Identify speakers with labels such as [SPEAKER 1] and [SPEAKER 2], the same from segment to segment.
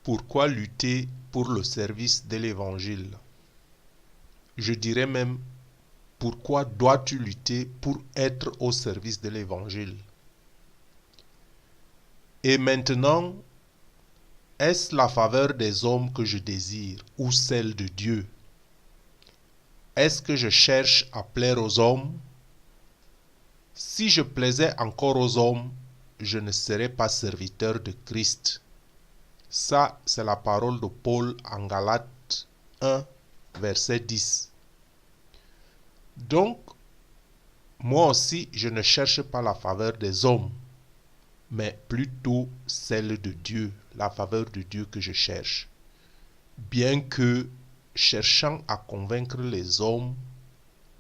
[SPEAKER 1] Pourquoi lutter pour le service de l'Évangile? Je dirais même, pourquoi dois-tu lutter pour être au service de l'Évangile? Et maintenant, est-ce la faveur des hommes que je désire ou celle de Dieu? Est-ce que je cherche à plaire aux hommes? Si je plaisais encore aux hommes, je ne serais pas serviteur de Christ. Ça, c'est la parole de Paul en Galates 1, verset 10. Donc, moi aussi, je ne cherche pas la faveur des hommes, mais plutôt celle de Dieu, la faveur de Dieu que je cherche. Bien que cherchant à convaincre les hommes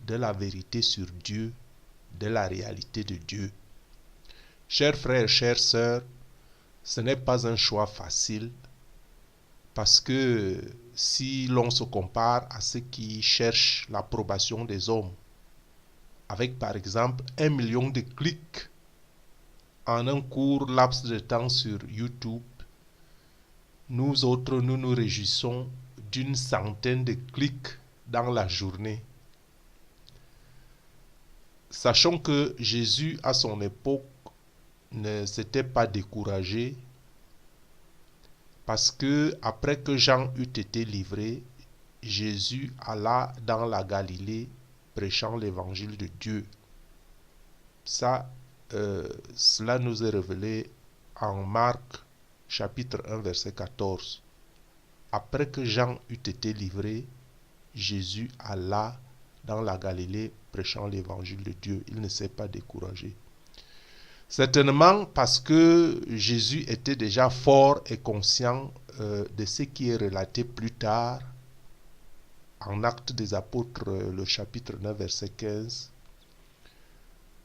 [SPEAKER 1] de la vérité sur Dieu, de la réalité de Dieu. Chers frères, chères sœurs, ce n'est pas un choix facile parce que si l'on se compare à ceux qui cherchent l'approbation des hommes, avec par exemple 1 million de clics en un court laps de temps sur YouTube, nous autres, nous nous réjouissons d'une centaine de clics dans la journée. Sachons que Jésus, à son époque, ne s'était pas découragé parce que après que Jean eut été livré, Jésus alla dans la Galilée prêchant l'évangile de Dieu. Cela nous est révélé en Marc chapitre 1 verset 14. Après que Jean eut été livré, Jésus alla dans la Galilée prêchant l'évangile de Dieu. Il ne s'est pas découragé. Certainement parce que Jésus était déjà fort et conscient de ce qui est relaté plus tard en Actes des Apôtres, le chapitre 9, verset 15.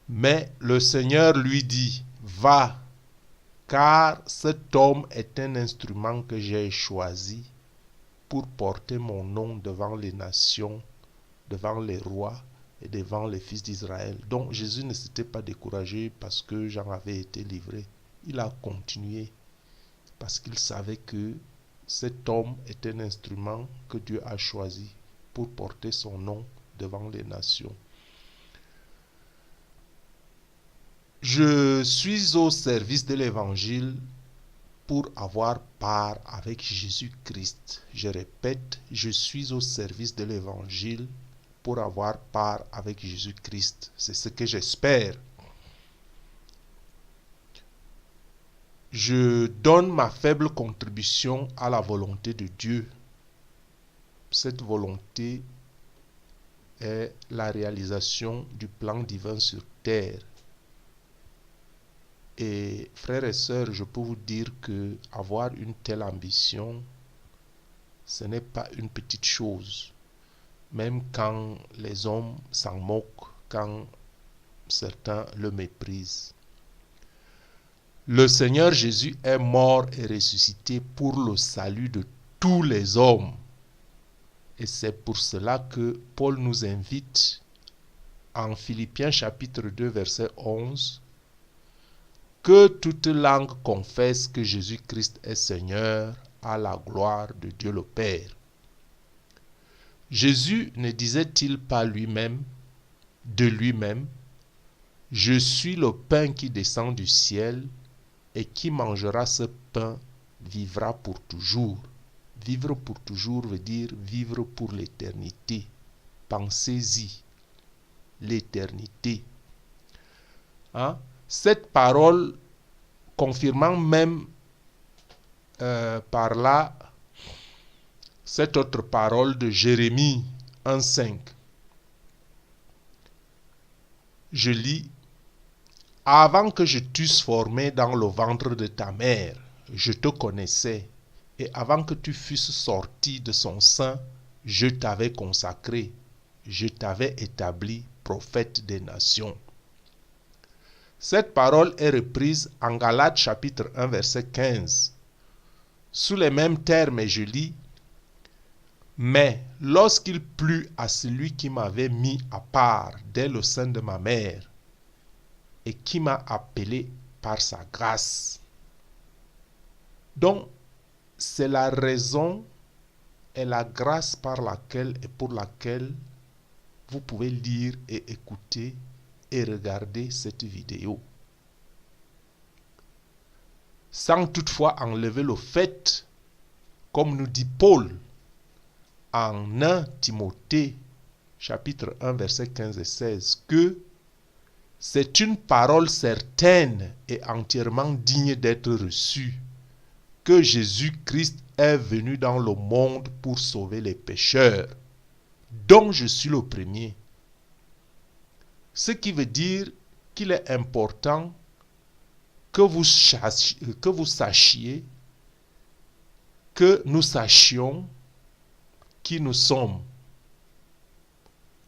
[SPEAKER 1] Mais le Seigneur lui dit, va, car cet homme est un instrument que j'ai choisi pour porter mon nom devant les nations, devant les rois et devant les fils d'Israël. Donc Jésus ne s'était pas découragé parce que Jean avait été livré. Il a continué parce qu'il savait que cet homme est un instrument que Dieu a choisi pour porter son nom devant les nations. Je suis au service de l'Évangile pour avoir part avec Jésus-Christ. Je répète, je suis au service de l'Évangile pour avoir part avec Jésus-Christ. C'est ce que j'espère. Je donne ma faible contribution à la volonté de Dieu. Cette volonté est la réalisation du plan divin sur terre. Et frères et sœurs, je peux vous dire que avoir une telle ambition, ce n'est pas une petite chose. Même quand les hommes s'en moquent, quand certains le méprisent. Le Seigneur Jésus est mort et ressuscité pour le salut de tous les hommes. Et c'est pour cela que Paul nous invite en Philippiens chapitre 2 verset 11 que toute langue confesse que Jésus-Christ est Seigneur à la gloire de Dieu le Père. Jésus ne disait-il pas lui-même, de lui-même, « Je suis le pain qui descend du ciel, et qui mangera ce pain vivra pour toujours. » Vivre pour toujours veut dire vivre pour l'éternité. Pensez-y, l'éternité. Cette parole confirmant même par là cette autre parole de Jérémie 1,5. Je lis, « Avant que je t'eusse formé dans le ventre de ta mère, je te connaissais, et avant que tu fusses sorti de son sein, je t'avais consacré, je t'avais établi prophète des nations. » Cette parole est reprise en Galates chapitre 1 verset 15. Sous les mêmes termes, je lis, « Mais lorsqu'il plut à celui qui m'avait mis à part dès le sein de ma mère et qui m'a appelé par sa grâce. » Donc, c'est la raison et la grâce par laquelle et pour laquelle vous pouvez lire et écouter et regarder cette vidéo. Sans toutefois enlever le fait, comme nous dit Paul en 1 Timothée chapitre 1 versets 15 et 16, que c'est une parole certaine et entièrement digne d'être reçue, que Jésus-Christ est venu dans le monde pour sauver les pécheurs, dont je suis le premier. Ce qui veut dire qu'il est important que vous sachiez, que nous sachions qui nous sommes.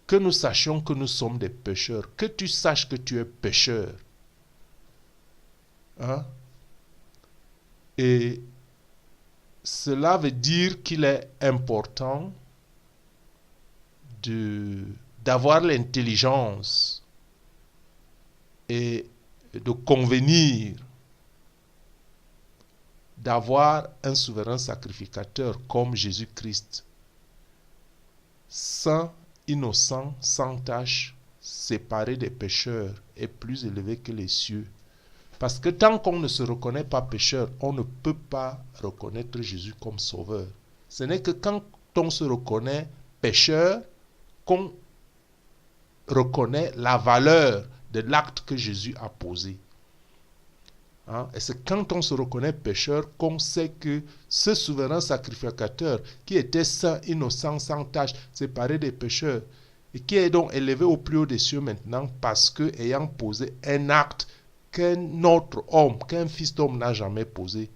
[SPEAKER 1] Que nous sachions que nous sommes des pécheurs. Que tu saches que tu es pécheur. Hein? Et cela veut dire qu'il est important d'avoir l'intelligence et de convenir d'avoir un souverain sacrificateur comme Jésus-Christ, saint, innocent, sans tache, séparé des pécheurs et plus élevé que les cieux. Parce que tant qu'on ne se reconnaît pas pécheur, on ne peut pas reconnaître Jésus comme sauveur. Ce n'est que quand on se reconnaît pécheur qu'on reconnaît la valeur de l'acte que Jésus a posé. Hein? Et c'est quand on se reconnaît pécheur qu'on sait que ce souverain sacrificateur qui était saint, innocent, sans tache, séparé des pécheurs, et qui est donc élevé au plus haut des cieux maintenant parce que ayant posé un acte qu'un autre homme, qu'un fils d'homme n'a jamais posé.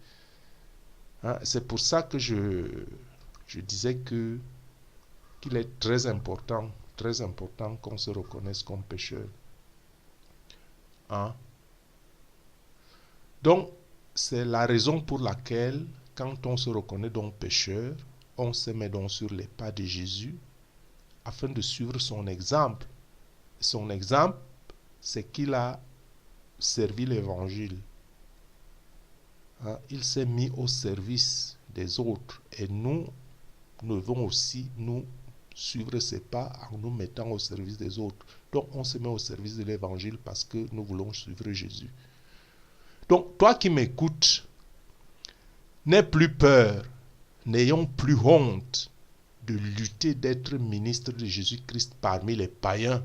[SPEAKER 1] Hein? C'est pour ça que je disais qu'il est très important qu'on se reconnaisse comme pécheur. Hein? Donc, c'est la raison pour laquelle, quand on se reconnaît donc pécheur, on se met donc sur les pas de Jésus, afin de suivre son exemple. Son exemple, c'est qu'il a servi l'évangile. Hein? Il s'est mis au service des autres. Et nous devons aussi nous suivre ses pas en nous mettant au service des autres. Donc, on se met au service de l'évangile parce que nous voulons suivre Jésus. Donc, toi qui m'écoutes, n'aie plus peur, n'ayons plus honte de lutter d'être ministre de Jésus-Christ parmi les païens,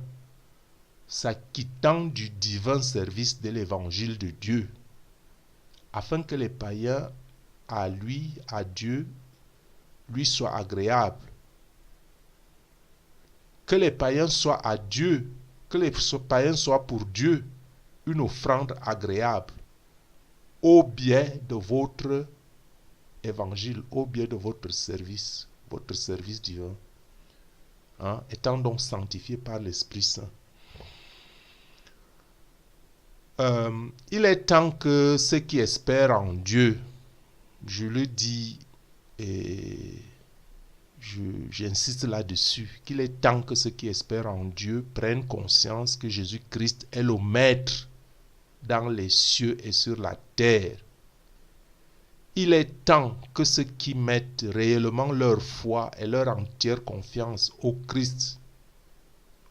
[SPEAKER 1] s'acquittant du divin service de l'évangile de Dieu, afin que les païens, à lui, à Dieu, lui soient agréables. Que les païens soient à Dieu, que les païens soient pour Dieu une offrande agréable, au biais de votre évangile, au biais de votre service divin, hein, étant donc sanctifié par l'Esprit Saint. Il est temps que ceux qui espèrent en Dieu, je le dis et j'insiste là-dessus, qu'il est temps que ceux qui espèrent en Dieu prennent conscience que Jésus-Christ est le Maître dans les cieux et sur la terre. Il est temps que ceux qui mettent réellement leur foi et leur entière confiance au Christ,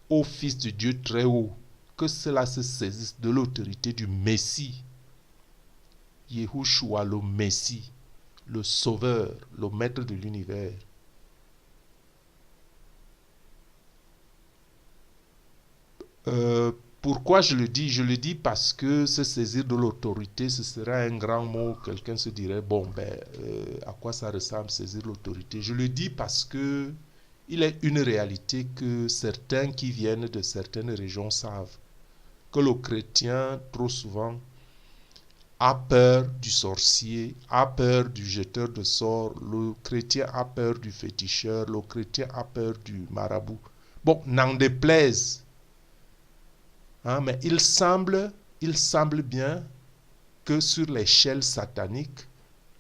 [SPEAKER 1] au Fils de Dieu très haut, que cela se saisisse de l'autorité du Messie, Yahushua le Messie, le Sauveur, le Maître de l'univers. Pourquoi je le dis? Je le dis parce que se saisir de l'autorité, ce serait un grand mot. Quelqu'un se dirait, bon, à quoi ça ressemble saisir l'autorité? Je le dis parce que il est une réalité que certains qui viennent de certaines régions savent. Que le chrétien, trop souvent, a peur du sorcier, a peur du jeteur de sorts, le chrétien a peur du féticheur, le chrétien a peur du marabout. Bon, n'en déplaise. Hein, mais il semble bien que sur l'échelle satanique,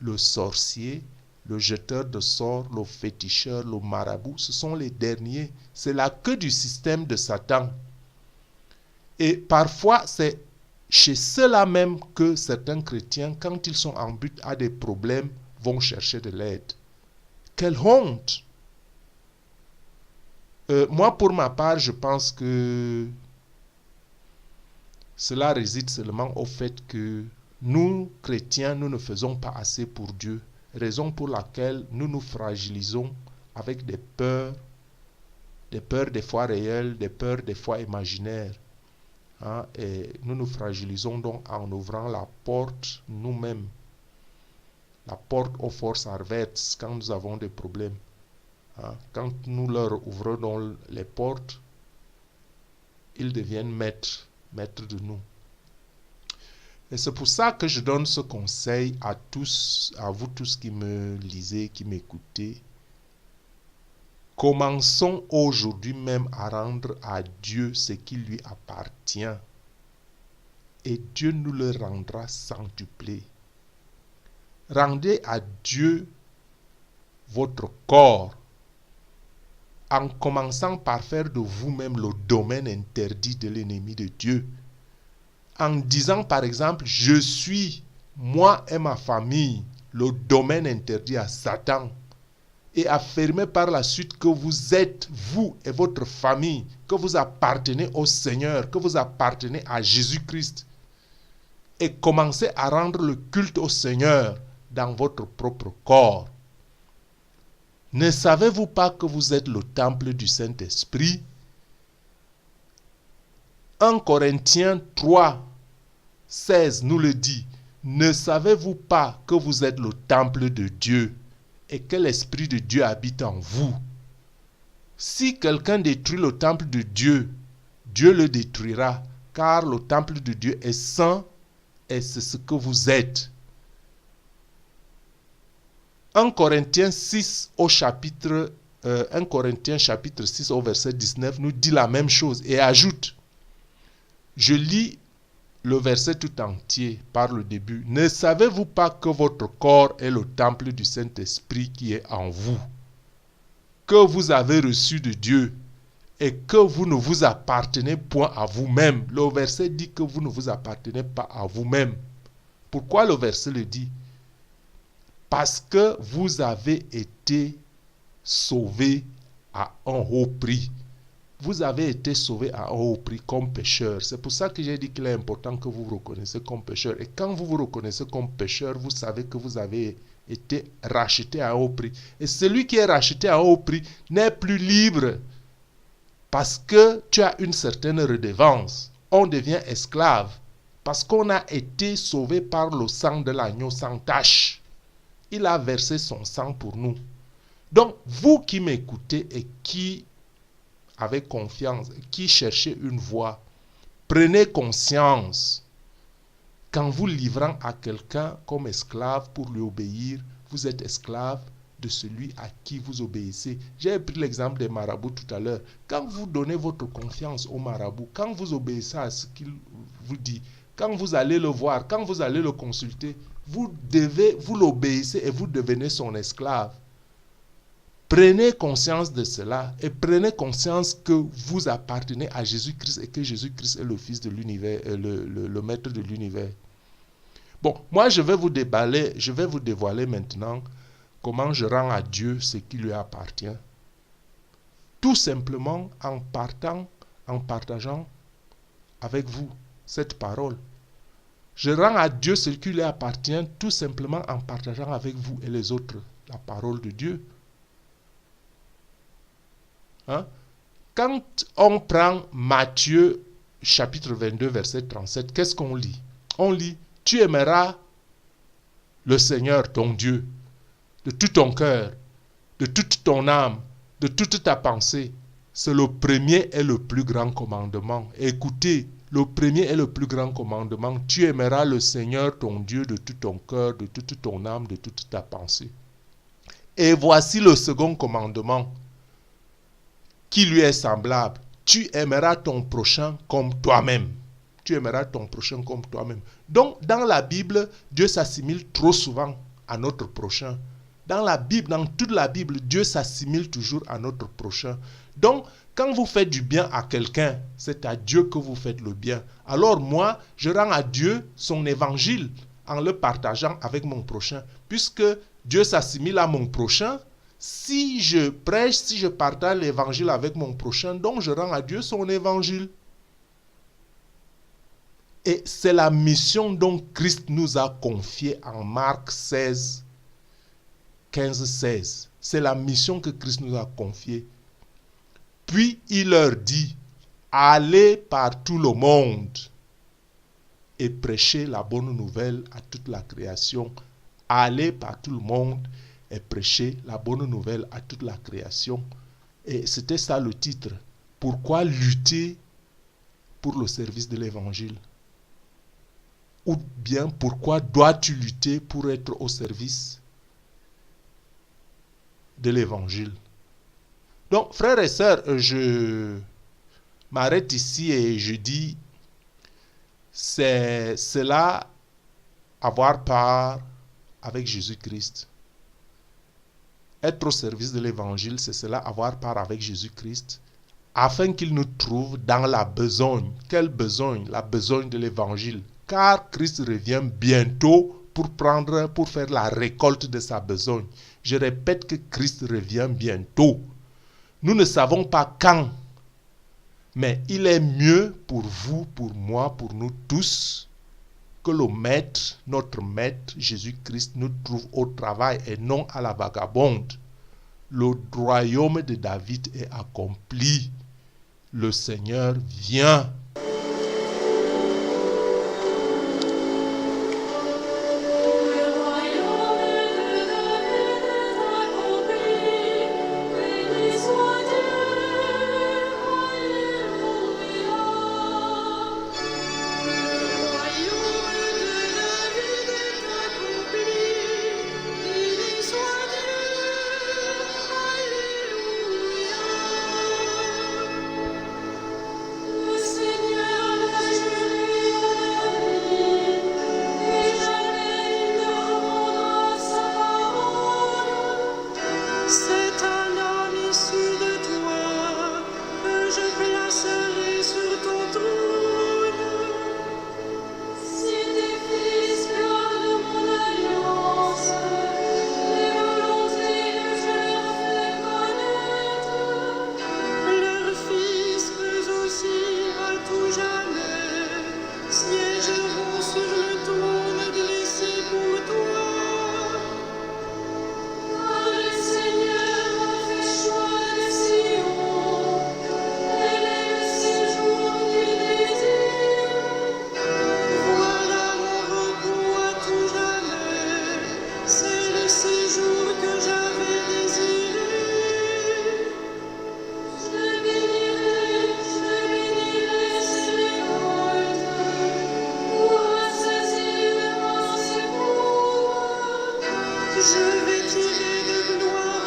[SPEAKER 1] le sorcier, le jeteur de sorts, le féticheur, le marabout, ce sont les derniers. C'est la queue du système de Satan. Et parfois, c'est chez ceux-là même que certains chrétiens, quand ils sont en but à des problèmes, vont chercher de l'aide. Quelle honte! Moi, pour ma part, je pense que cela réside seulement au fait que nous, chrétiens, nous ne faisons pas assez pour Dieu. Raison pour laquelle nous nous fragilisons avec des peurs des fois réelles, des peurs des fois imaginaires. Hein, et nous nous fragilisons donc en ouvrant la porte nous-mêmes, la porte aux forces adverses quand nous avons des problèmes. Hein, quand nous leur ouvrons donc les portes, ils deviennent maîtres de nous. Et c'est pour ça que je donne ce conseil à vous tous qui me lisez, qui m'écoutez. Commençons aujourd'hui même à rendre à Dieu ce qui lui appartient. Et Dieu nous le rendra centuplé. Rendez à Dieu votre corps, en commençant par faire de vous-même le domaine interdit de l'ennemi de Dieu. En disant par exemple, je suis, moi et ma famille, le domaine interdit à Satan. Et affirmer par la suite que vous êtes, vous et votre famille, que vous appartenez au Seigneur, que vous appartenez à Jésus-Christ. Et commencez à rendre le culte au Seigneur dans votre propre corps. Ne savez-vous pas que vous êtes le temple du Saint-Esprit? 1 Corinthiens 3, 16 nous le dit. Ne savez-vous pas que vous êtes le temple de Dieu et que l'Esprit de Dieu habite en vous? Si quelqu'un détruit le temple de Dieu, Dieu le détruira, car le temple de Dieu est saint et c'est ce que vous êtes. 1 Corinthiens 6 1 Corinthiens chapitre 6 au verset 19 nous dit la même chose et ajoute, je lis le verset tout entier par le début. Ne savez-vous pas que votre corps est le temple du Saint-Esprit qui est en vous, que vous avez reçu de Dieu et que vous ne vous appartenez point à vous-même? Le verset dit que vous ne vous appartenez pas à vous-même. Pourquoi le verset le dit? Parce que vous avez été sauvés à un haut prix. Vous avez été sauvés à un haut prix comme pécheur. C'est pour ça que j'ai dit qu'il est important que vous vous reconnaissiez comme pécheur. Et quand vous vous reconnaissez comme pécheur, vous savez que vous avez été racheté à un haut prix. Et celui qui est racheté à un haut prix n'est plus libre parce que tu as une certaine redevance. On devient esclave parce qu'on a été sauvé par le sang de l'agneau sans tache. Il a versé son sang pour nous. Donc, vous qui m'écoutez et qui avez confiance, qui cherchez une voie, prenez conscience qu'en vous livrant à quelqu'un comme esclave pour lui obéir, vous êtes esclave de celui à qui vous obéissez. J'ai pris l'exemple des marabouts tout à l'heure. Quand vous donnez votre confiance au marabout, quand vous obéissez à ce qu'il vous dit, quand vous allez le voir, quand vous allez le consulter, vous l'obéissez et vous devenez son esclave. Prenez conscience de cela et prenez conscience que vous appartenez à Jésus-Christ et que Jésus-Christ est le Fils de l'univers, le Maître de l'univers. Bon, moi je vais vous dévoiler maintenant comment je rends à Dieu ce qui lui appartient. Tout simplement en partageant avec vous cette parole. Je rends à Dieu ce qui lui appartient tout simplement en partageant avec vous et les autres la parole de Dieu. Hein? Quand on prend Matthieu chapitre 22 verset 37, qu'est-ce qu'on lit? On lit, tu aimeras le Seigneur ton Dieu de tout ton cœur, de toute ton âme, de toute ta pensée. C'est le premier et le plus grand commandement. Écoutez, le premier et le plus grand commandement, tu aimeras le Seigneur ton Dieu de tout ton cœur, de toute ton âme, de toute ta pensée. Et voici le second commandement qui lui est semblable. Tu aimeras ton prochain comme toi-même. Tu aimeras ton prochain comme toi-même. Donc, dans la Bible, Dieu s'assimile trop souvent à notre prochain. Dans la Bible, dans toute la Bible, Dieu s'assimile toujours à notre prochain. Donc, quand vous faites du bien à quelqu'un, c'est à Dieu que vous faites le bien. Alors moi, je rends à Dieu son évangile en le partageant avec mon prochain, puisque Dieu s'assimile à mon prochain. Si je prêche, si je partage l'évangile avec mon prochain, donc je rends à Dieu son évangile. Et c'est la mission dont Christ nous a confiée en Marc 16, 15, 16. C'est la mission que Christ nous a confiée. Puis il leur dit, allez par tout le monde et prêchez la bonne nouvelle à toute la création. Allez par tout le monde et prêchez la bonne nouvelle à toute la création. Et c'était ça le titre. Pourquoi lutter pour le service de l'évangile? Ou bien pourquoi dois-tu lutter pour être au service de l'évangile? Donc, frères et sœurs, je m'arrête ici et je dis, c'est cela, avoir part avec Jésus-Christ. Être au service de l'évangile, c'est cela, avoir part avec Jésus-Christ, afin qu'il nous trouve dans la besogne. Quelle besogne? La besogne de l'évangile. Car Christ revient bientôt pour faire la récolte de sa besogne. Je répète que Christ revient bientôt. Nous ne savons pas quand, mais il est mieux pour vous, pour moi, pour nous tous, que le Maître, notre Maître, Jésus-Christ, nous trouve au travail et non à la vagabonde. Le royaume de David est accompli. Le Seigneur vient.
[SPEAKER 2] Je vais tirer de gloire